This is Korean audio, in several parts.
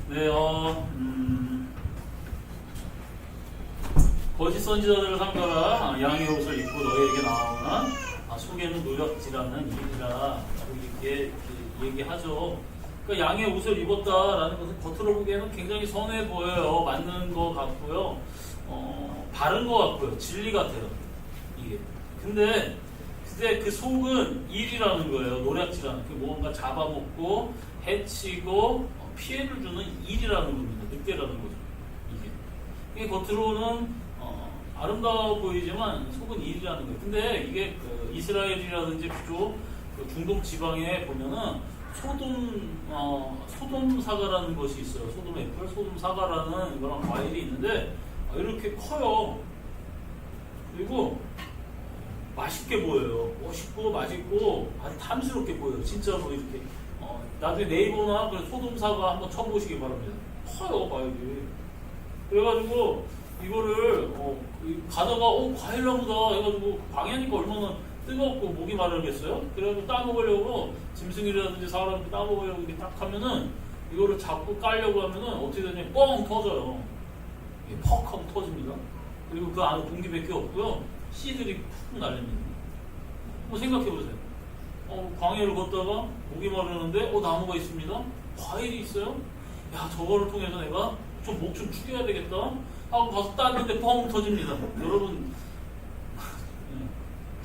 네, 거짓 선지자들을 삼가라. 양의 옷을 입고 너희에게 나오는 속에는 노략질하는 일이라 이렇게 얘기하죠. 그러니까 양의 옷을 입었다라는 것은 겉으로 보기에는 굉장히 선해 보여요. 맞는 것 같고요. 바른 것 같고요. 진리 같아요. 이게. 근데 그 속은 일이라는 거예요. 노략질하는. 뭔가 잡아먹고 해치고 피해를 주는 일이라는 겁니다. 늑대라는 거죠. 이게 겉으로는 아름다워 보이지만 속은 일이라는 거예요. 근데 이게 그 이스라엘이라든지 그쪽 그 중동 지방에 보면은 소돔 사과라는 것이 있어요. 소돔 애플, 소돔 사과라는 그런 과일이 있는데 이렇게 커요. 그리고 맛있게 보여요. 멋있고 맛있고 아주 탐스럽게 보여요. 진짜로 이렇게. 나중에 네이버나 소돔 사과 한번 쳐보시기 바랍니다. 커요, 과일이. 그래가지고 이거를 가다가 과일나무다 해가지고 방해하니까 얼마나 뜨겁고 목이 마르겠어요. 그래가지고 따먹으려고 짐승이라든지 사람이 따먹으려고 이렇게 딱 하면은 이거를 잡고 깔려고 하면은 어떻게 되냐면 뻥 터져요. 퍽 하고 터집니다. 그리고 그 안에 공기밖에 없고요. 씨들이 푹 날립니다. 한번 생각해보세요. 광야를 걷다가 목이 마르는데 나무가 있습니다. 과일이 있어요. 야, 저거를 통해서 내가 좀 목 좀 축여야 되겠다 하고 가서 땄는데 뻥 터집니다. 여러분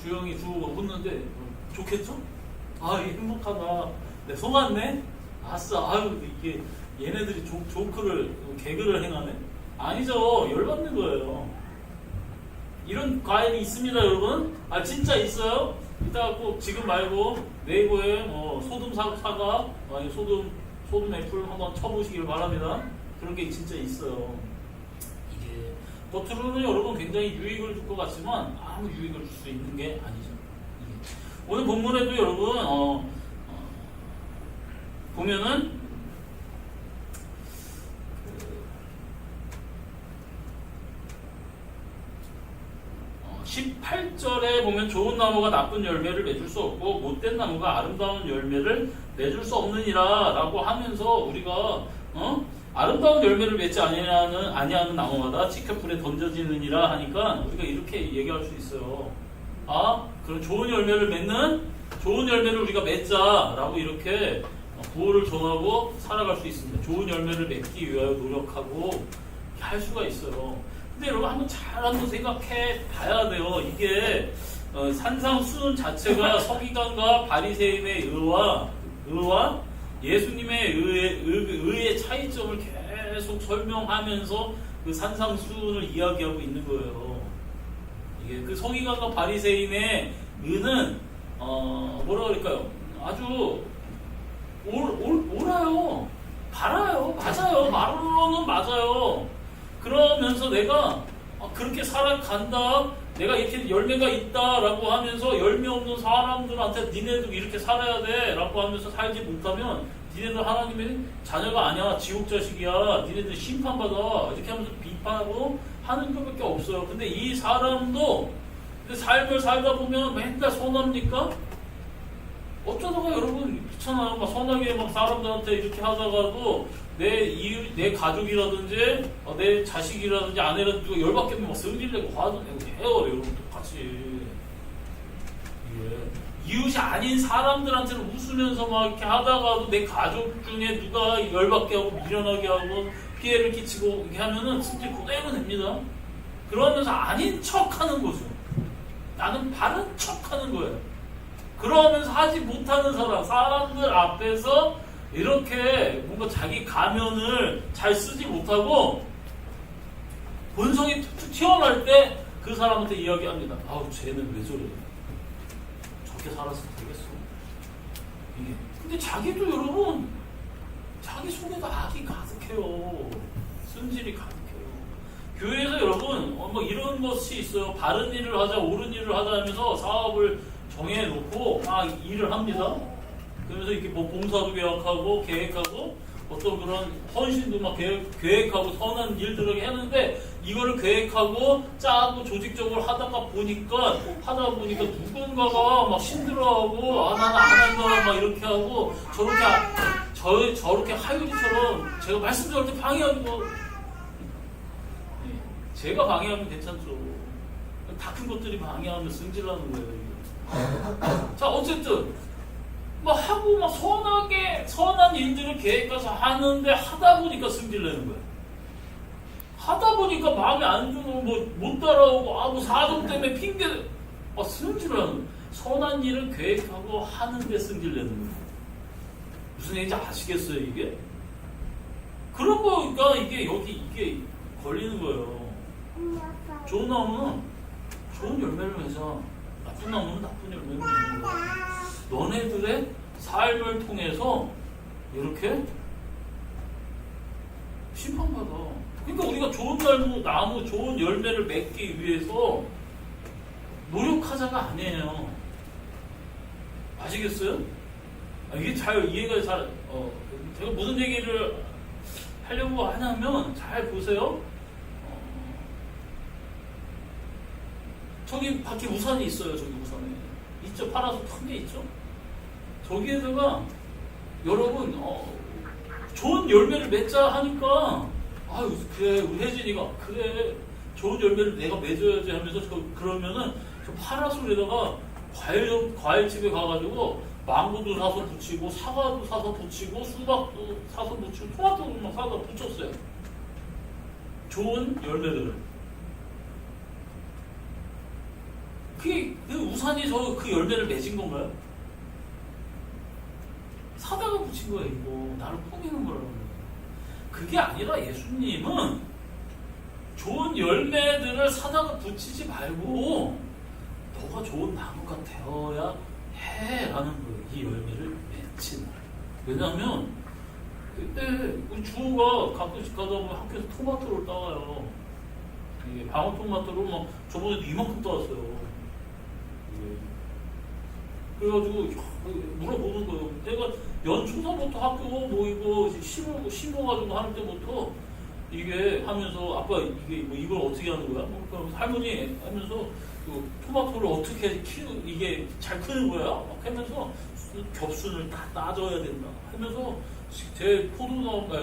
주영이 주호가 웃는데 좋겠죠? 이게 행복하다. 내 속았네? 아싸. 아유, 이게 얘네들이 조크를 개그를 행하네? 아니죠. 열받는 거예요. 이런 과일이 있습니다, 여러분. 진짜 있어요. 이따가 꼭 지금 말고 네이버에 소돔 사과, 소돔 애플 한번 쳐보시길 바랍니다. 그런 게 진짜 있어요. 이게 겉으로는 여러분 굉장히 유익을 줄 것 같지만 아무 유익을 줄 수 있는 게 아니죠. 이게. 오늘 본문에도 여러분 보면은 18절에 보면 좋은 나무가 나쁜 열매를 맺을 수 없고 못된 나무가 아름다운 열매를 맺을 수 없느니라 라고 하면서 우리가 아름다운 열매를 맺지 아니하는 나무마다 지켜불에 던져지느니라 하니까 우리가 이렇게 얘기할 수 있어요. 그럼 좋은 열매를 우리가 맺자라고 이렇게 구호를 전하고 살아갈 수 있습니다. 좋은 열매를 맺기 위하여 노력하고 할 수가 있어요. 근데 여러분 한번 생각해 봐야 돼요. 이게 산상수훈 자체가 서기관과 바리새인의 의와 예수님의 의의 차이점을 계속 설명하면서 그 산상수훈을 이야기하고 있는 거예요. 이게 그 서기관과 바리새인의 의는 뭐라 그럴까요? 아주 옳아요. 바라요. 맞아요. 말로는 맞아요. 그러면서 내가 그렇게 살아간다, 내가 이렇게 열매가 있다라고 하면서 열매 없는 사람들한테 니네도 이렇게 살아야 돼 라고 하면서 살지 못하면 니네들 하나님의 자녀가 아니야, 지옥 자식이야, 니네들 심판받아 이렇게 하면서 비판하고 하는 것밖에 없어요. 근데 이 사람도 삶을 살다 보면 맨날 선합니까? 어쩌다가 여러분 그렇잖아요. 막 선하게 막 사람들한테 이렇게 하다가도 내 가족이라든지 내 자식이라든지 아내라든지 열받게 막 성질 내고 화도 내고 해요. 여러분 똑같이. 이웃이 아닌 사람들한테는 웃으면서 막 이렇게 하다가도 내 가족 중에 누가 열받게 하고 미련하게 하고 피해를 끼치고 이렇게 하면은 진짜 그대로 냅니다. 그러면서 아닌 척 하는 거죠. 나는 바른 척 하는 거예요. 그러면서 하지 못하는 사람들 앞에서 이렇게 뭔가 자기 가면을 잘 쓰지 못하고 본성이 툭툭 튀어나올 때 그 사람한테 이야기합니다. 쟤는 왜 저래? 저렇게 살았으면 되겠어. 이게. 근데 자기도 여러분, 자기 속에도 악이 가득해요. 순질이 가득해요. 교회에서 여러분, 뭐 이런 것이 있어요. 바른 일을 하자, 옳은 일을 하자 하면서 사업을 정해놓고 일을 합니다. 그러면서 이렇게 봉사도 계획하고 어떤 그런 헌신도 막 계획하고 선한 일들을 했는데 이거를 계획하고 짜고 조직적으로 하다 보니까 누군가가 막 힘들어하고 아 나는 안 한다 막 이렇게 하고 저렇게 하율이처럼 제가 말씀드릴 때 방해하는 거 제가 방해하면 괜찮죠. 다 큰 것들이 방해하면 승질나는 거예요. 이게. 자 어쨌든 막 하고 막 선한 일들을 계획해서 하는데 하다 보니까 승질내는 거야. 하다 보니까 마음에 안 주고 못 따라오고 뭐 사정 때문에 핑계 승질을 하는 거야. 선한 일을 계획하고 하는데 승질내는 거야. 무슨 얘기인지 아시겠어요 이게? 그런 거니까 이게 걸리는 거예요. 좋은 나무는 좋은 열매를 맺어. 나쁜 나무는 나쁜 열매를 맺는 거야. 너네들의 삶을 통해서 이렇게 심판받아. 그러니까 우리가 좋은 나무, 좋은 열매를 맺기 위해서 노력하자가 아니에요. 아시겠어요? 이게 잘 이해가 제가 무슨 얘기를 하려고 하냐면 잘 보세요. 저기 밖에 우산이 있어요. 저기 우산에 있죠. 파라솔 큰 게 있죠. 저기에다가 여러분 좋은 열매를 맺자 하니까 아유 그래 우리 혜진이가 그래 좋은 열매를 내가 맺어야지 하면서 그러면은 저 파라솔에다가 과일집에 가가지고 망고도 사서 붙이고 사과도 사서 붙이고 수박도 사서 붙이고 토마토도 막 사서 붙였어요. 좋은 열매들을. 그 우산이 그 열매를 맺은 건가요? 사다가 붙인 거예요. 이거 나를 포기하는 거라고. 그게 아니라 예수님은 좋은 열매들을 사다가 붙이지 말고 너가 좋은 나무가 되어야 해라는 거예요. 이 열매를 맺힌. 왜냐하면 그때 우리 주호가 가끔씩 가다 보면 학교에서 토마토를 따와요. 이게 방울토마토를 막 저번에도 이만큼 따왔어요. 그래가지고 물어보는 거예요. 내가 연초서부터 학교 모이고 심어가지고 하는 때부터 이게 하면서 아빠 이걸 어떻게 하는 거야? 그러니까 할머니 하면서 그 토마토를 어떻게 이게 잘 크는 거야? 막 하면서 겹순을 다 따줘야 된다 하면서 제 포도가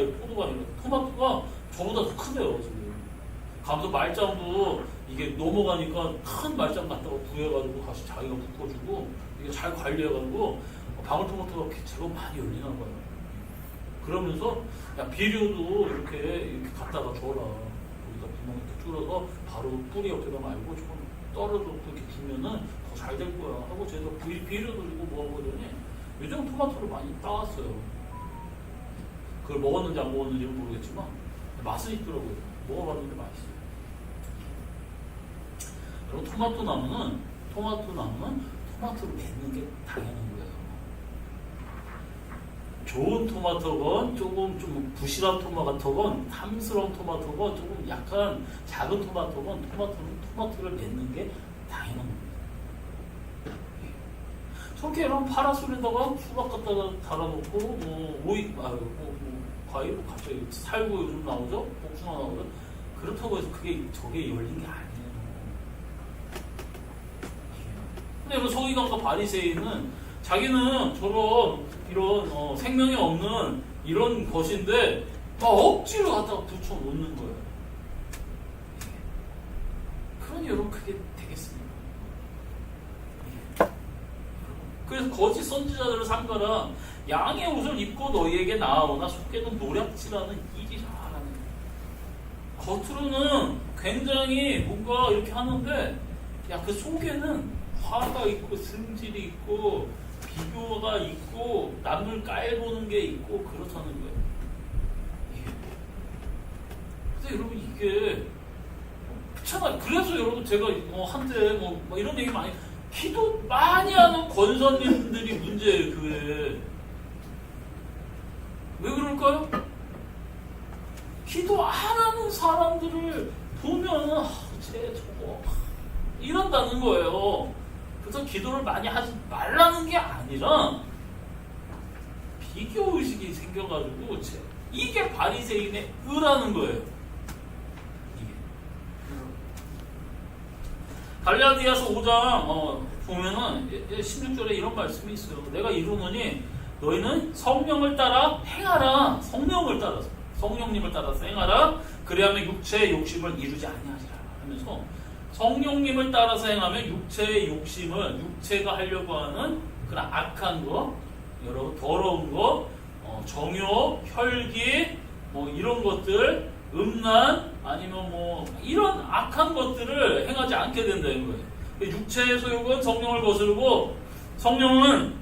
아니라 토마토가 저보다 더 크대요 지금. 가면서 말짱도 이게 넘어가니까 큰 말짱 갖다가 구해가지고 다시 자기가 묶어주고 이게 잘 관리해가지고 방울토마토가 제법 많이 열리나 봐요. 그러면서 야 비료도 이렇게 갖다가 줘라. 거기다 구멍 이렇게 뚫어서 바로 뿌리 옆에다 말고 조금 떨어져 그렇게 두면은 더 잘 될 거야 하고 제가 비료도 주고 뭐 하고 그러더니 요즘 토마토를 많이 따왔어요. 그걸 먹었는지 안 먹었는지는 모르겠지만 맛은 있더라고요. 먹어봤는데 맛있어요. 그리고 토마토 나무는 토마토를 맺는 게 당연한 거예요. 좋은 토마토건 조금 좀 부실한 토마토건 탐스러운 토마토건 조금 약간 작은 토마토건 토마토를 맺는 게 당연한 겁니다. 저렇게 이런 파라솔에다가 수박 갖다가 달아놓고 과일 갑자기 살구 요즘 나오죠? 복숭아 나오죠? 그렇다고 해서 저게 열린 게 아니에요. 근데 여러분 서기관과 바리새인은 자기는 이런 생명이 없는 이런 것인데 막 억지로 갖다가 붙여 놓는 거예요. 그러니 여러분 그게 되겠습니까? 그래서 거짓 선지자들을 삼가라. 양의 옷을 입고 너희에게 나아오나 속에는 노략질하는 일이라 하는 거예요. 겉으로는 굉장히 뭔가 이렇게 하는데 그 속에는 화가 있고 승질이 있고 비교가 있고 남을 깔보는 게 있고 그렇다는 거예요. 근데 여러분 이게 그렇잖아요. 그래서 여러분 제가 한때 뭐 이런 얘기 많이 기도 많이 하는 권사님들이 문제예요. 그게 왜 그럴까요? 기도 안 하는 사람들을 보면 쟤 저거 이런다는 거예요. 그래서 기도를 많이 하지 말라는 게 아니라 비교 의식이 생겨가지고 이게 바리새인의 의라는 거예요. 이게. 갈라디아서 5장 보면은 16절에 이런 말씀이 있어요. 내가 이루노니 너희는 성령을 따라 행하라. 성령을 따라서 성령님을 따라서 행하라. 그리하면 육체의 욕심을 이루지 아니하리라 하면서 성령님을 따라서 행하면 육체의 욕심을 육체가 하려고 하는 그런 악한 거, 여러 더러운 거, 정욕, 혈기, 뭐 이런 것들, 음란 아니면 뭐 이런 악한 것들을 행하지 않게 된다는 거예요. 육체의 소욕은 성령을 거스르고 성령은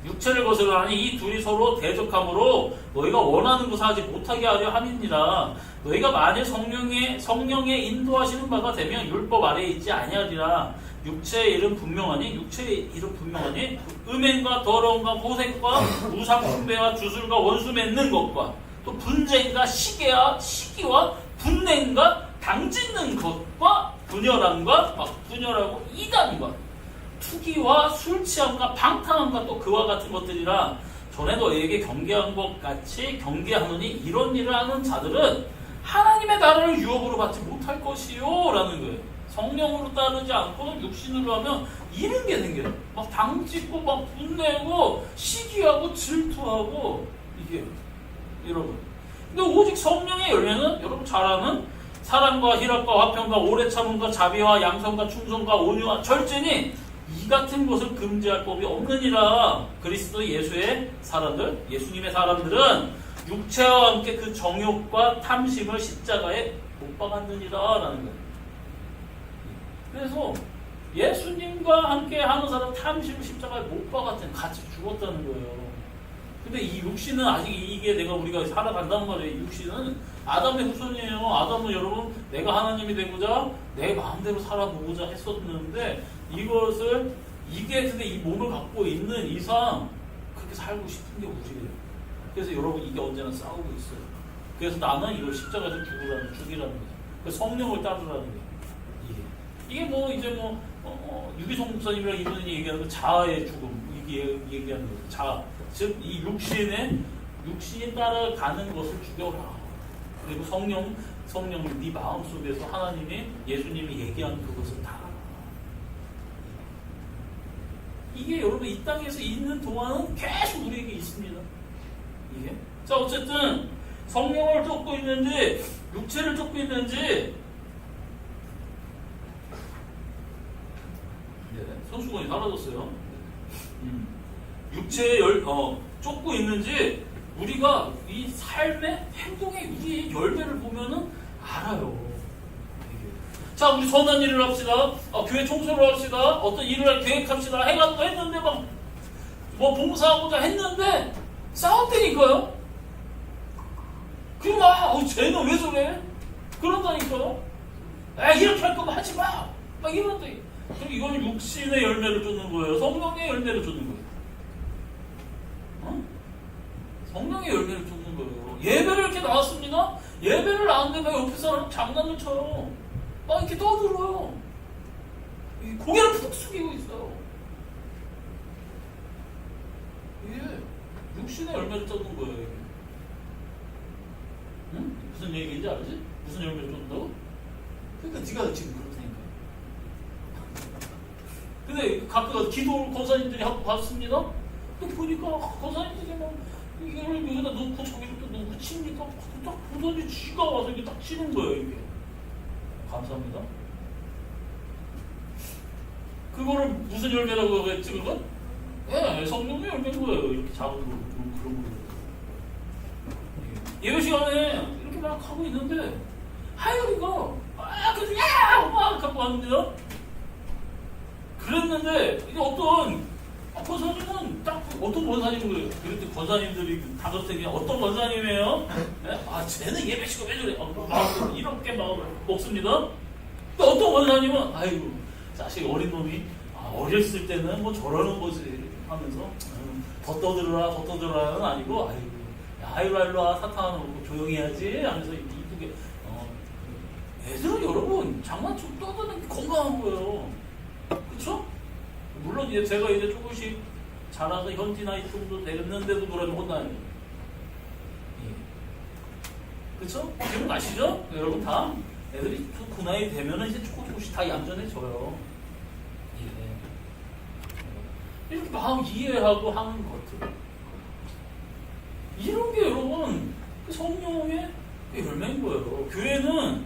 육체를 거스르하니 이 둘이 서로 대적함으로 너희가 원하는 것을 하지 못하게 하려 함이니라. 너희가 만일 성령의 인도하시는 바가 되면 율법 아래에 있지 아니하리라. 육체의 일은 분명하니 음행과 더러움과 호색과 우상 숭배와 주술과 원수 맺는 것과 또 분쟁과 시기와 분냉과 당짓는 것과 분열함과 분열하고 이단과 투기와 술 취함과 방탕함과 또 그와 같은 것들이라. 전에 너희에게 경계한 것 같이 경계하노니 이런 일을 하는 자들은 하나님의 나라를 유업으로 받지 못할 것이요 라는 거예요. 성령으로 따르지 않고 육신으로 하면 이런 게 생겨요. 막 당짓고 막 분내고 시기하고 질투하고 이게 여러분. 근데 오직 성령의 열매는 여러분 잘 아는 사랑과 희락과 화평과 오래 참음과 자비와 양선과 충성과 온유와 절제니 이 같은 것을 금지할 법이 없느니라. 그리스도 예수의 사람들, 예수님의 사람들은 육체와 함께 그 정욕과 탐심을 십자가에 못 박았느니라 라는 거예요. 그래서 예수님과 함께 하는 사람 탐심을 십자가에 못 박았더니 같이 죽었다는 거예요. 근데 이 육신은 아직 이게 우리가 살아간단 말이에요. 육신은 아담의 후손이에요. 아담은 여러분 내가 하나님이 되고자 내 마음대로 살아보고자 했었는데 근데 이 몸을 갖고 있는 이상 그렇게 살고 싶은 게 우리예요. 그래서 여러분 이게 언제나 싸우고 있어요. 그래서 나는 이걸 십자가에서 죽이라는 거죠. 그래서 성령을 따르라는 거예요. 이게 유기성 목사님이랑 이분이 얘기하는 거 자아의 죽음 이게 얘기하는 거예요. 자아. 즉 이 육신이 따라가는 것을 죽여라. 그리고 성령을 네 마음 속에서 하나님이 예수님이 얘기하는 그것을 다. 이게 여러분 이 땅에서 있는 동안은 계속 우리에게 있습니다. 이게. 자 어쨌든 성령을 쫓고 있는지 육체를 쫓고 있는지 손수건이 사라졌어요. 육체에 쫓고 있는지 우리가 이 삶의 행동의 우리의 열매를 보면은 알아요. 자, 우리 선한 일을 합시다. 교회 청소를 합시다. 어떤 일을 계획합시다. 해가지고 했는데 봉사하고자 했는데 싸웠다니까요. 그럼 쟤는 왜 저래? 그런다니까요. 이렇게 할 거면 하지 마. 막 이런다니까. 그럼 이건 육신의 열매를 쫓는 거예요. 성령의 열매를 쫓는 거예요. 성령의 열매를 쫓는 거예요. 예배를 이렇게 나왔습니다. 예배를 나왔는데 옆에 사람 장난을 쳐요. 막 이렇게 떠들어요. 고개를 푹 숙이고 있어요. 이게 육신의 열매를 쫓는 거예요. 이게. 응? 무슨 얘기인지 알지? 무슨 열매를 쫓는다고? 그러니까 네가 지금 그렇게 근데 가끔 기도 권사님들이 하고 봤습니다. 근데 보니까 권사님들이 이걸 여기다 놓고 저기를 또 놓고 치니까 딱 보더니 쥐가 와서 이게 딱 치는 거예요. 이게 감사합니다. 그거를 무슨 열매라고 했지 그건? 성령의 열매인 거예요. 이렇게 작은 거 그런 거. 예배 시간에 이렇게 막 하고 있는데 하율이가 그래서 막 갖고 왔는데요. 그랬는데 이게 어떤 권사님은 딱 어떤 권사님은 그래요. 그런데 권사님들이 다 그렇다니 어떤 권사님이에요? 쟤는 예배 시간 왜 저래? 이렇게 막 먹습니다. 근데 어떤 권사님은 아이고 자식 어린 놈이 어렸을 때는 저러는 거지 하면서 더 떠들어라는 아니고 일로 와 사탄 조용히 해야지 하면서 이쁘게 애들은 여러분 장난치고 떠드는 게 건강한 거예요. 그쵸? 물론 제가 조금씩 자라서 현지 나이 정도 됐는데도 노래를 혼나요. 그쵸? 기억나시죠? 여러분 다 애들이 그 나이 되면은 이제 조금씩 다 얌전해져요. 예. 이렇게 막 이해하고 하는 것들. 이런 게 여러분 성령의 열매인 거예요. 교회는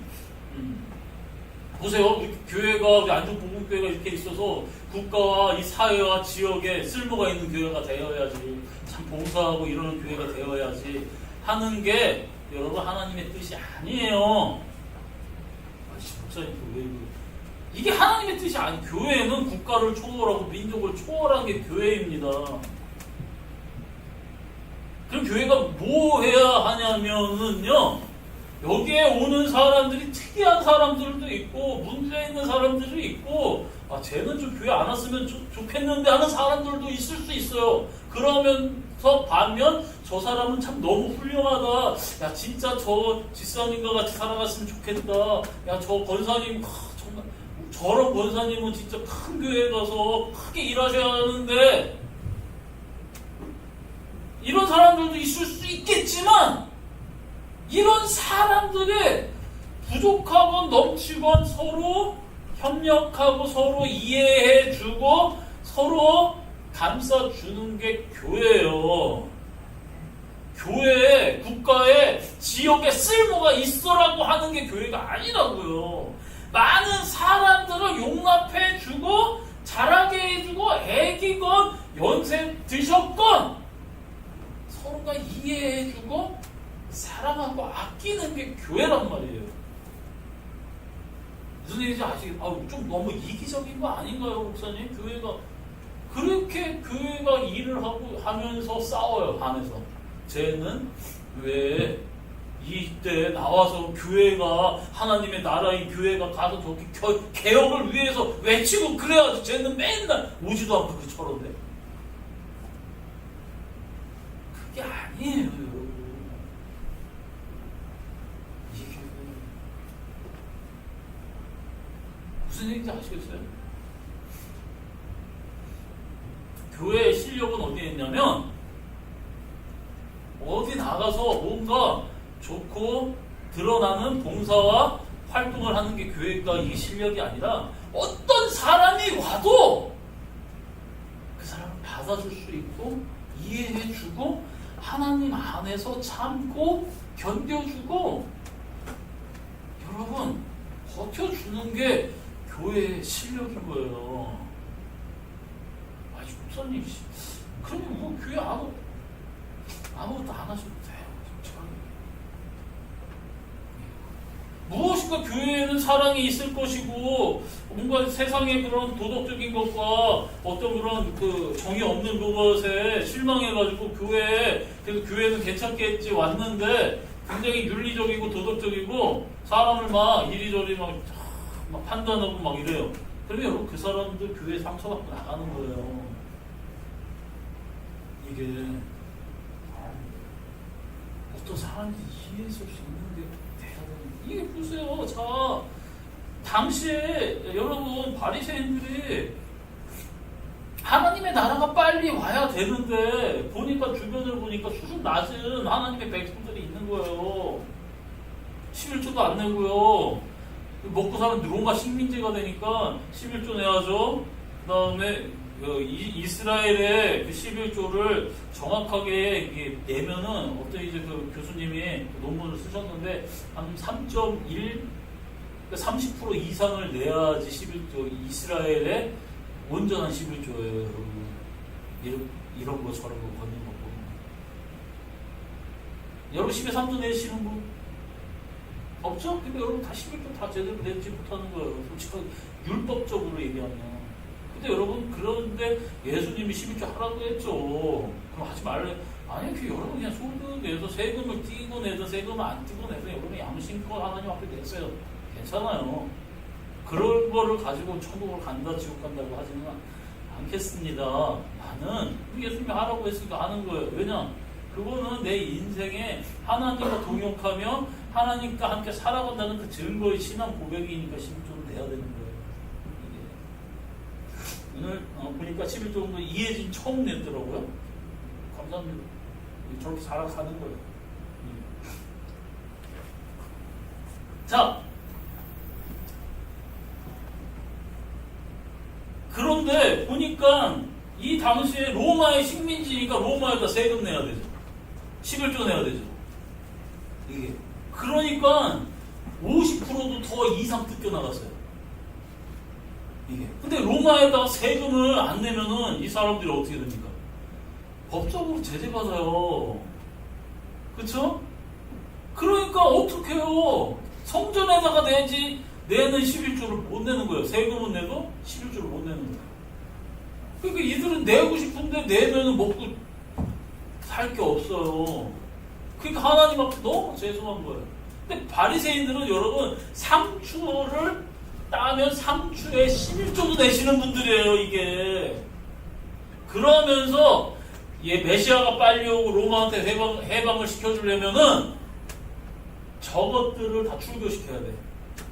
보세요. 우리 교회가 우리 안중복음교회가 이렇게 있어서 국가와 이 사회와 지역에 쓸모가 있는 교회가 되어야지, 참 봉사하고 이러는 교회가 되어야지 하는 게 여러분 하나님의 뜻이 아니에요. 목사님 왜 이게 하나님의 뜻이 아니. 교회는 국가를 초월하고 민족을 초월하는 게 교회입니다. 그럼 교회가 뭐 해야 하냐면은요, 여기에 오는 사람들이 특이한 사람들도 있고 문제 있는 사람들이 있고, 아 쟤는 좀 교회 안 왔으면 좋겠는데 하는 사람들도 있을 수 있어요. 그러면서 반면 저 사람은 참 너무 훌륭하다, 야 진짜 저 집사님과 같이 살아갔으면 좋겠다, 야 저 권사님 정말 저런 권사님은 진짜 큰 교회에 가서 크게 일하셔야 하는데, 이런 사람들도 있을 수 있겠지만, 이런 사람들의 부족하고 넘치고 서로 협력하고 서로 이해해주고 서로 감싸주는 게 교회예요. 교회에, 국가에, 지역에 쓸모가 있어라고 하는 게 교회가 아니라고요. 많은 사람들을 용납해주고 자라게 해주고 애기건 연세 드셨건 서로가 이해해주고 사랑하고 아끼는 게 교회란 말이에요. 무슨 얘기인지 아시겠어요? 좀 너무 이기적인 거 아닌가요, 목사님? 교회가 그렇게 교회가 일을 하면서 싸워요, 반에서. 쟤는 왜 이때 나와서 교회가 하나님의 나라인 교회가 가서 저기 개혁을 위해서 외치고 그래야지, 쟤는 맨날 오지도 않고 그처럼데. 그게 아니에요, 여러분. 이게 무슨 얘기인지 아시겠어요? 교회의 실력은 어디에 있냐면, 어디 나가서 뭔가 좋고 드러나는 봉사와 활동을 하는 게 교회가 이 실력이 아니라, 어떤 사람이 와도 그 사람을 받아줄 수 있고 이해해주고 하나님 안에서 참고 견뎌주고 여러분 버텨주는 게 교회의 실력인 거예요. 아니 목사님, 그러면 뭐 교회 아무것도 안 하셔도 돼요. 무엇인가 교회에는 사랑이 있을 것이고, 뭔가 세상의 그런 도덕적인 것과 어떤 그런 그 정이 없는 그것에 실망해가지고 그래서 교회는 괜찮겠지 왔는데 굉장히 윤리적이고 도덕적이고 사람을 막 이리저리 막 판단하고 막 이래요. 그러면 여러분 그 사람들 교회 상처받고 나가는 거예요. 이게 어떤 사람들이 이해할 수 있는 게 이게 보세요. 자, 당시에 여러분 바리새인들이 하나님의 나라가 빨리 와야 되는데 보니까 주변을 보니까 수준 낮은 하나님의 백성들이 있는 거예요. 11조도 안 내고요. 먹고 사는 누군가 식민지가 되니까 11조 내야죠. 그 다음에 이스라엘의 그 11조를 정확하게 이게 내면은 어떤 이제 그 교수님이 그 논문을 쓰셨는데 한 3.1, 30% 이상을 내야지 11조, 이스라엘의 온전한 11조예요, 여러분. 이런 거 저런 거 걷는 거 보면. 여러분 10에 3조 내시는 분 없죠? 근데 여러분 다 11조 다 제대로 내지 못하는 거예요. 솔직하게 율법적으로 얘기하면. 근데 여러분, 그런데 예수님이 11조 하라고 했죠. 그럼 하지 말래. 아니, 여러분 그냥 소득 내서 세금을 띄고 내든 세금을 안 띄고 내든 여러분 양심껏 하나님 앞에 냈어요. 괜찮아요. 그런 거를 가지고 천국을 간다, 지옥 간다고 하지는 않겠습니다. 나는 예수님이 하라고 했으니까 하는 거예요. 왜냐? 그거는 내 인생에 하나님과 동역하며 하나님과 함께 살아간다는 그 증거의 신앙 고백이니까 11조를 내야 되는 거예요. 오늘 보니까 11조도 이혜진 처음 냈더라고요. 감사합니다. 저렇게 살아가는 거예요. 자, 그런데 보니까 이 당시에 로마의 식민지니까 로마에다 세금 내야 되죠. 11조 내야 되죠. 이게. 그러니까 50%도 더 이상 뜯겨 나갔어요. 이게. 근데 로마에다 세금을 안 내면은 이 사람들이 어떻게 됩니까? 법적으로 제재받아요. 그쵸? 그러니까 어떻게 해요? 성전에다가 내지 내는 11조를 못 내는 거예요. 세금은 내도 11조를 못 내는 거예요. 그러니까 이들은 내고 싶은데 내면은 먹고 살 게 없어요. 그러니까 하나님 앞에 너무 죄송한 거예요. 근데 바리새인들은 여러분 상추를 따면 상추에 11조도 내시는 분들이에요. 이게. 그러면서 메시아가 빨리 오고 로마한테 해방을 시켜주려면은 저것들을 다 출교시켜야 돼.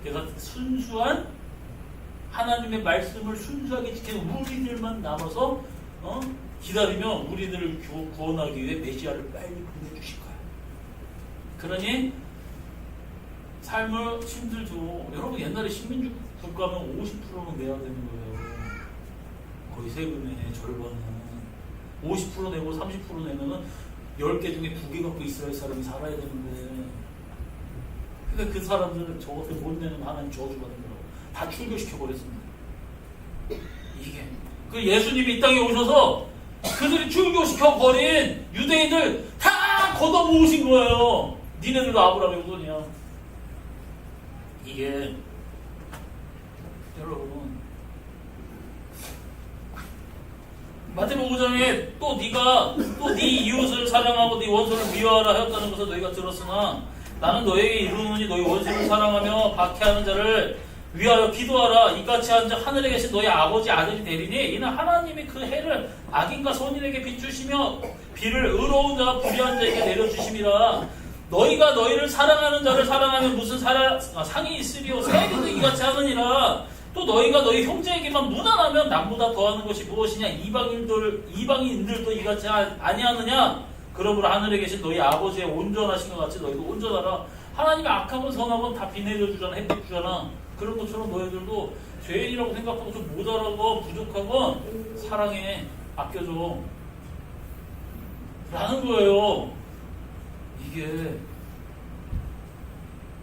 그래서 순수한 하나님의 말씀을 순수하게 지키는 우리들만 남아서 기다리면 우리들을 구원하기 위해 메시아를 빨리 보내주실 거야. 그러니 삶을 힘들죠. 여러분 옛날에 식민지 국가면 50%는 내야 되는 거예요. 거의 세금의 절반은. 50% 내고 30% 내면은 10개 중에 2개 갖고 이스라엘 사람이 살아야 되는데, 근데 그 사람들은 저것들 못 내는 하나님 저주받는 거라고 다 출교시켜버렸습니다. 이게. 그 예수님이 이 땅에 오셔서 그들이 출교시켜버린 유대인들 다 걷어 모으신 거예요. 니네들도 아브라함의 후손이야. 이게, 여러분. 마태복음 5장에 또 네 이웃을 사랑하고 네 원수를 미워하라 하였다는 것을 너희가 들었으나 나는 너에게 이르노니 너희 원수를 사랑하며 박해하는 자를 위하여 기도하라. 이같이 한 자 하늘에 계신 너희 아버지 아들이 되리니 이는 하나님이 그 해를 악인과 선인에게 비추시며 비를 의로운 자와 불의한 자에게 내려주심이라. 너희가 너희를 사랑하는 자를 사랑하면 무슨 상이 있으리요. 세리도 이같이 하느니라. 또 너희가 너희 형제에게만 무난하면 남보다 더하는 것이 무엇이냐. 이방인들도 이같이 아니하느냐. 그러므로 하늘에 계신 너희 아버지의 온전하신 것 같이 너희도 온전하라. 하나님의 악하건 선하건 다 비 내려주잖아. 햇빛 주잖아. 그런 것처럼 너희들도 죄인이라고 생각하고 좀 모자라건 부족하건 사랑해. 아껴줘. 라는 거예요. 이게.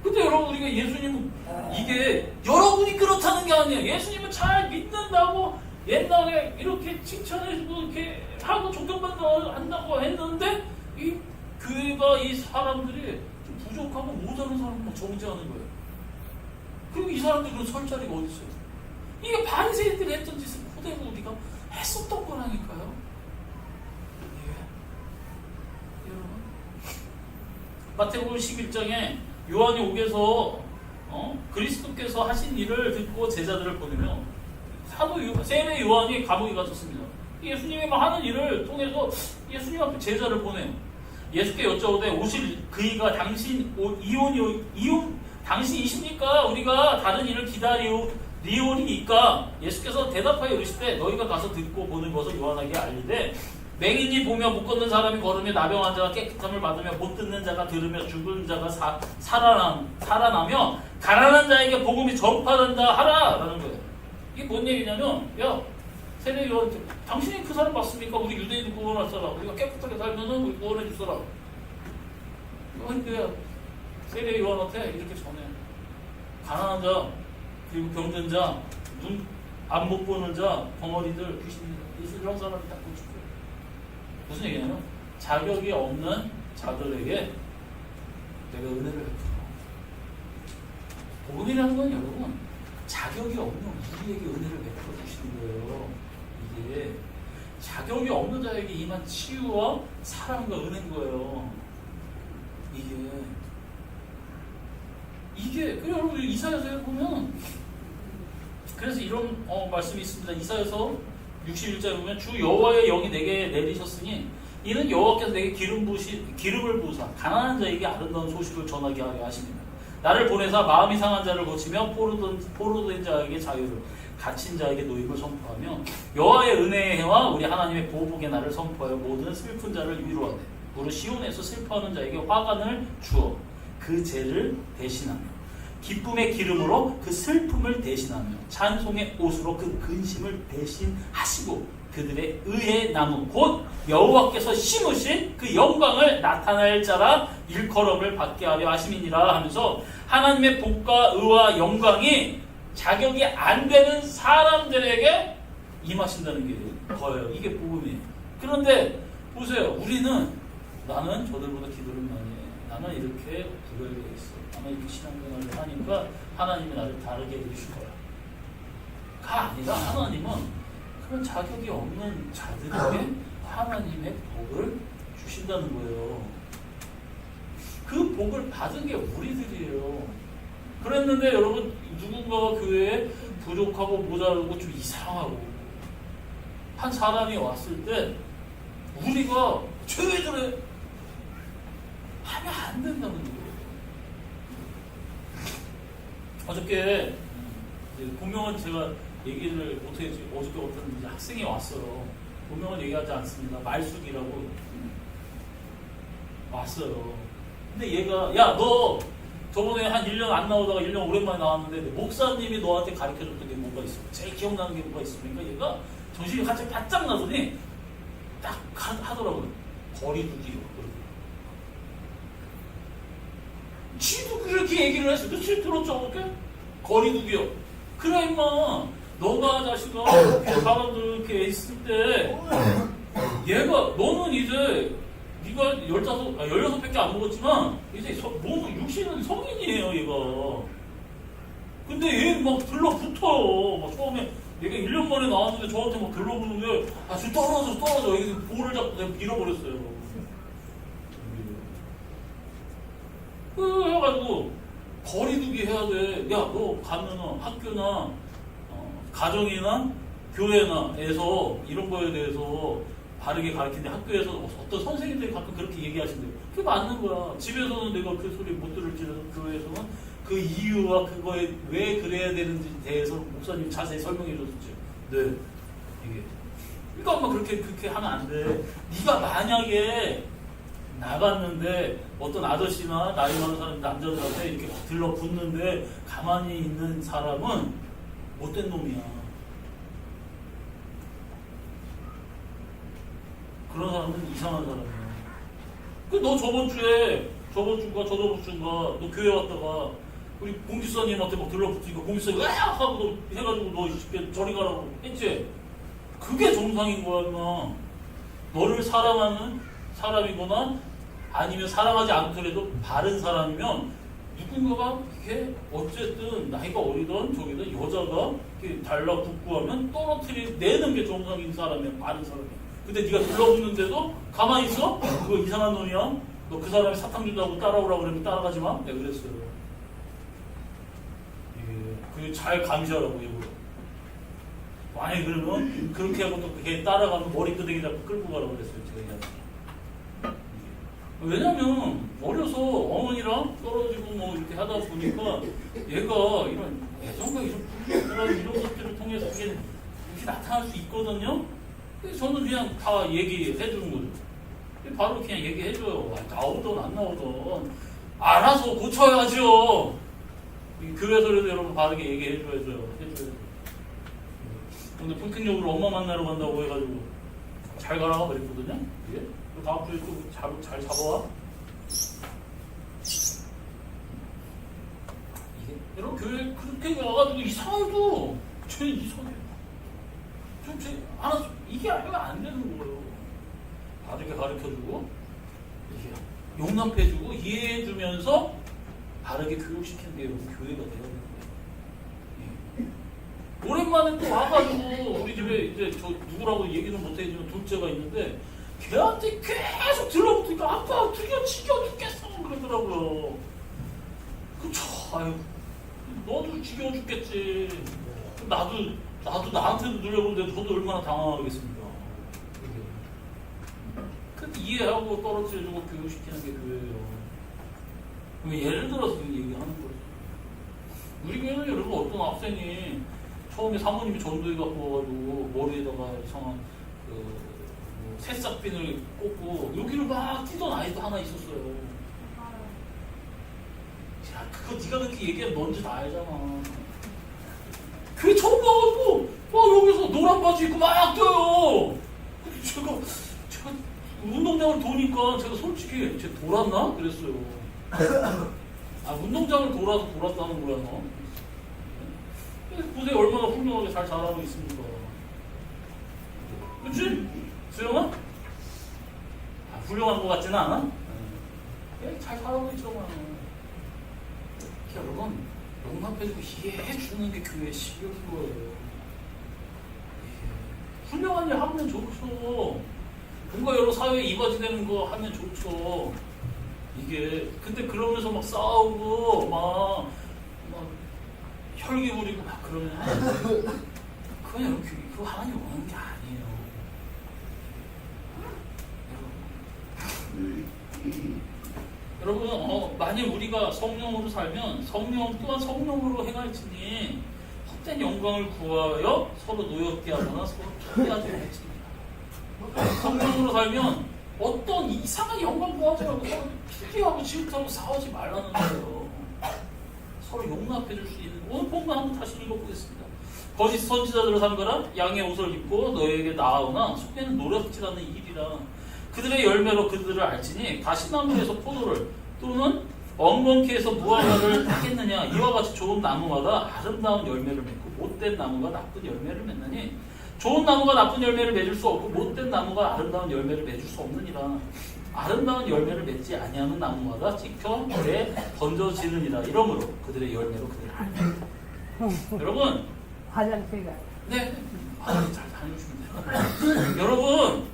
근데 여러분 우리가 예수님은 이게 여러분이 그렇다는 게 아니에요. 예수님은 잘 믿는다고 옛날에 이렇게 칭찬해주고 이렇게 하고 존경받는다고 했는데 이 교회가 이 사람들이 좀 부족하고 모자란 사람만 정죄하는 거예요. 그리고 이 사람들은 설 자리가 어디 있어요? 이게 바리새인들이 했던 짓을 그대로 우리가 했었던 거라니까요. 예. 여러분 마태복음 11장에 요한이 옥에서 그리스도께서 하신 일을 듣고 제자들을 보내며 사도 세례 요한이 감옥에 갇혔습니다. 예수님이 하는 일을 통해서 예수님 앞에 제자를 보내요. 예수께 여쭤보되 오실 그이가 당신이십니까? 우리가 다른 일을 기다리오리이까? 예수께서 대답하여 이르시되 너희가 가서 듣고 보는 것을 요한에게 알리되 맹인이 보며 못 걷는 사람이 걸으며 나병한 자가 깨끗함을 받으며 못 듣는 자가 들으며 죽은 자가 살아나며 가난한 자에게 복음이 전파된다 하라 라는 거예요. 이게 뭔 얘기냐면 야 세례 요한한테 당신이 그 사람 맞습니까? 우리 유대인 구원할 사람 우리가 깨끗하게 살면은 우리 구원해 줄 사람. 그러니까 세례 요한한테 이렇게 전해. 가난한 자 그리고 병든 자 눈 안 못 보는 자 덩어리들 귀신 이런 사람이 딱 고치고. 무슨 얘기냐면 자격이 없는 자들에게 내가 은혜를 베풀어. 복음이라는 건 여러분 자격이 없는 우리에게 은혜를 베풀어 주시는 거예요. 이게 자격이 없는 자에게 임한 치유와 사랑과 은혜인 거예요. 이게 그리고 여러분 이사야서에 보면 그래서 이런 말씀이 있습니다. 이사야서 61장에 보면 주 여호와의 영이 내게 내리셨으니 이는 여호와께서 내게 기름을 부으사 가난한 자에게 아름다운 소식을 전하게 하려 하십니다. 나를 보내사 마음이 상한 자를 고치며 포로된 자에게 자유를, 갇힌 자에게 노임을 선포하며 여호와의 은혜의 해와 우리 하나님의 보복의 날을 선포하여 모든 슬픈 자를 위로하되 무릇 시온에서 슬퍼하는 자에게 화관을 주어 그 죄를 대신하며 기쁨의 기름으로 그 슬픔을 대신하며 찬송의 옷으로 그 근심을 대신하시고 그들의 의의 나무 곧 여호와께서 심으신 그 영광을 나타낼 자라 일컬음을 받게 하려 하심이니라 하면서 하나님의 복과 의와 영광이 자격이 안 되는 사람들에게 임하신다는 게 거예요. 이게 복음이에요. 그런데 보세요. 우리는 나는 저들보다 기도를 많이 해. 나는 이렇게 구별되어 있어. 나는 이렇게 신앙생활을 하니까 하나님이 나를 다르게 해주실 거야. 가 아니라 하나님은 그런 자격이 없는 자들에게 하나님의 복을 주신다는 거예요. 그 복을 받은 게 우리들이에요. 그랬는데 여러분 누군가가 교회에 부족하고 모자르고 좀 이상하고 한 사람이 왔을 때 우리가 죄들을 하면 안 된다는 거예요. 어저께 본명은 제가 얘기를 못했지. 어저께 어떤 학생이 왔어요. 본명은 얘기하지 않습니다. 말숙이라고 왔어요. 근데 얘가 야 너 저번에 한 1년 안 나오다가 1년 오랜만에 나왔는데 목사님이 너한테 가르쳐줬던 게 뭐가 있어? 제일 기억나는 게 뭐가 있어? 그러니까 얘가 정신이 갑자기 바짝 나더니 딱 하더라고요. 거리두기요. 지도 그렇게 얘기를 했어. 너 실 들었죠? 그렇게? 거리두기요. 그래 임마 너가 자식아 사람들 이렇게 있을 때 얘가 너는 이제 네가 16밖에 안 먹었지만 이제 몸은 육신은 성인이에요 얘가. 근데 얘 막 들러붙어요. 막 처음에 얘가 1년 만에 나왔는데 저한테 막 들러붙는데 아 저 떨어져 여기 볼을 잡고 내가 밀어버렸어요. 해가지고 거리두기 해야 돼. 야 너 가면은 학교나 가정이나 교회나에서 이런 거에 대해서 바르게 가르치는데 학교에서 어떤 선생님들이 가끔 그렇게 얘기하신대요. 그게 맞는 거야. 집에서는 내가 그 소리 못 들을지라도 교회에서는 그 이유와 그거에 왜 그래야 되는지에 대해서 목사님이 자세히 설명해 줬었죠. 네. 이게. 그러니까 엄마 그렇게 하면 안 돼. 네가 만약에 나갔는데 어떤 아저씨나 나이 많은 사람 남자들한테 이렇게 들러붙는데 가만히 있는 사람은 못된 놈이야. 그런 사람은 이상한 사람이야. 너 저번 주인가 너 교회 왔다가 우리 공지사님한테 막 들러붙으니까 공지사님이 으악 하고 너 해가지고 너 저리 가라고 했지? 그게 정상인 거야 임마. 너를 사랑하는 사람이거나 아니면 사랑하지 않더라도 바른 사람이면 누군가가 이게 어쨌든 나이가 어리던 저기든 여자가 이렇게 달라붙고 하면 떨어뜨리는 게 정상인 사람이야. 바른 사람이야. 근데 네가 들러붙는데도 가만히 있어? 그거 이상한 놈이야? 너 그 사람이 사탕 준다고 따라오라고 그러면 따라가지 마? 내가 그랬어요. 그게 잘 감시하라고 이거. 만약에 그러면 그렇게 하고 또 걔 따라가면 머리끄댕이 잡고 끌고 가라고 그랬어요. 제가. 왜냐면 어려서 어머니랑 떨어지고 뭐 이렇게 하다 보니까 얘가 이런 애정과 이런 것들을 통해서 이게 이렇게 나타날 수 있거든요. 저는 그냥 다 얘기해 주는 거죠. 바로 그냥 얘기해줘요. 나오든 안 나오든 알아서 고쳐야죠. 교회에서라도 여러분 바르게 얘기해줘야죠. 근데 평택역으로 엄마 만나러 간다고 해가지고 잘 가라 그랬거든요. 예? 다음 주에 또 잘 잡아와. 여러분 교회 그렇게 가가지고 이상해도 쟤 이상해. 알아서 이게 안 되는 거예요. 바르게 가르쳐주고 용납해주고 이해해주면서 바르게 교육시키는 게 여러분 교회가 되어야 되는 거예요. 오랜만에 또 와가지고 우리 집에 이제 저 누구라고 얘기는 못해주는 둘째가 있는데 걔한테 계속 들러붙으니까 아빠 드디어 지겨워 죽겠어 그러더라고요. 그쵸. 아유 너도 지겨워 죽겠지. 나도 나한테도 눌려보는데 저도 얼마나 당황하겠습니까. 근데 이해하고 떨어뜨려주고 교육시키는 게 교회예요. 예를 들어서 얘기하는 거예요. 우리 교회는 여러분 어떤 학생이 처음에 사모님이 전도해 갖고 와가지고 머리에다가 이상한 뭐 새싹핀을 꽂고 여기를 막 뛰던 아이도 하나 있었어요. 야, 그거 네가 그렇게 얘기하면 뭔지 다 알잖아. 교회 처음 와가지고 막 여기서 노란 바지 입고 막 뛰어요. 제가 운동장을 도니까 제가 솔직히 쟤 돌았나? 그랬어요. 아, 운동장을 돌았다는 거야, 너? 보세요, 얼마나 훌륭하게 잘 자라고 있습니까? 그치? 수영아? 아, 훌륭한 것 같지는 않아? 잘 자라고 있잖아. 여러분, 용납해주고 이해해주는 게 교회의 실력인 거예요. 훌륭한 일 하면 좋죠. 뭔가 여러 사회에 이바지되는 거 하면 좋죠. 이게 근데 그러면서 막 싸우고 막 혈기 부리고 막 그러면 그건 그거 하나님 원하는 게 아니에요. 여러분 만약 우리가 성령으로 살면 성령 또한 성령으로 행할지니 헛된 영광을 구하여 서로 노엽게 하거나 서로 투기하지 말지니. 성령으로 살면 어떤 이상한 영광 구하지 말고 서로 투기하고 지긋하고 싸우지 말라는 거예요. 서로 용납해 줄 수 있는. 오늘 본문 한번 다시 읽어보겠습니다. 거짓 선지자들을 삼가라. 양의 옷을 입고 너에게 나아오나 속에는 노랗지 않은 일이라. 그들의 열매로 그들을 알지니 가시나무에서 포도를 또는 엉겅퀴 에서 무화과를 따겠느냐. 이와 같이 좋은 나무마다 아름다운 열매를 맺고 못된 나무가 나쁜 열매를 맺느니 좋은 나무가 나쁜 열매를 맺을 수 없고 못된 나무가 아름다운 열매를 맺을 수 없느니라. 아름다운 열매를 맺지 아니하는 나무마다 찍혀 불에 던져지느니라. 이러므로 그들의 열매로 그들을 알리라. 여러분, 화장실 가. 네, 잘 다녀주시면 돼요. 여러분,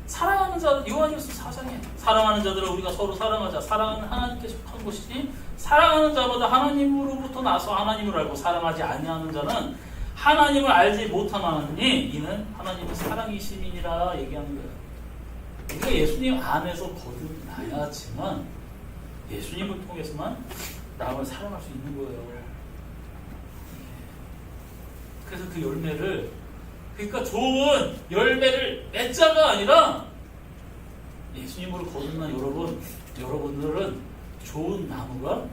사랑하는 자, 요한일서 4장에 사랑하는 자들은 우리가 서로 사랑하자. 사랑은 하나님께 속한 것이니 사랑하는 자마다 하나님으로부터 나서 하나님을 알고 사랑하지 아니하는 자는 하나님을 알지 못하나니 이는 하나님의 사랑이심이니라 얘기하는 거예요. 우리가 예수님 안에서 거듭나야지만 예수님을 통해서만 남을 사랑할 수 있는 거예요. 그래서 그 열매를, 그러니까 좋은 열매를 맺자가 아니라 예수님으로 거듭난 여러분들은 좋은 나무가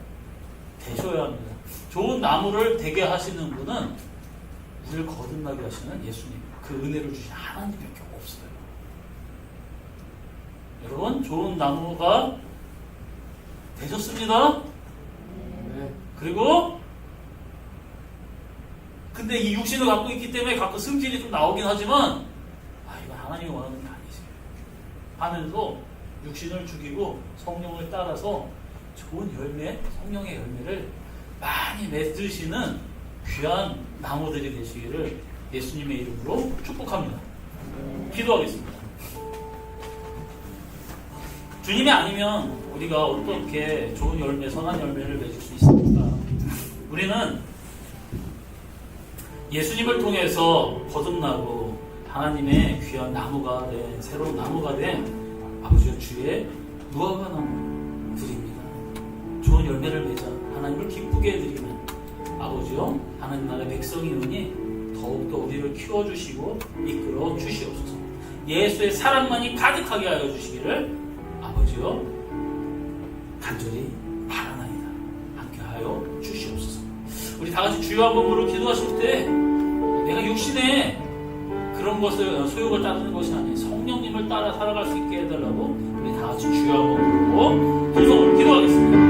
되셔야 합니다. 좋은 나무를 되게 하시는 분은 우리를 거듭나게 하시는 예수님, 그 은혜를 주신 하나님밖에 없어요. 여러분, 좋은 나무가 되셨습니다. 그리고 근데 이 육신을 갖고 있기 때문에 가끔 승질이 좀 나오긴 하지만 이거 하나님이 원하는 게 아니지 하면서 육신을 죽이고 성령을 따라서 좋은 열매, 성령의 열매를 많이 맺으시는 귀한 나무들이 되시기를 예수님의 이름으로 축복합니다. 기도하겠습니다. 주님이 아니면 우리가 어떻게 좋은 열매, 선한 열매를 맺을 수 있습니까? 우리는 예수님을 통해서 거듭나고 하나님의 귀한 나무가 된, 새로운 나무가 된 아버지와 주의 무화과 나무들입니다. 좋은 열매를 맺어 하나님을 기쁘게 해드리는 아버지요, 하나님 나라의 백성이오니 더욱더 우리를 키워주시고 이끌어 주시옵소서. 예수의 사랑만이 가득하게 하여 주시기를 아버지요 간절히 바라나이다. 함께하여 주시옵소서. 우리 다같이 주여 한 번으로 기도하실 때 내가 육신의 그런 것을 소욕을 따르는 것이 아닌 성령님을 따라 살아갈 수 있게 해달라고 우리 다같이 주여 한 번으로 두 손을 기도하겠습니다.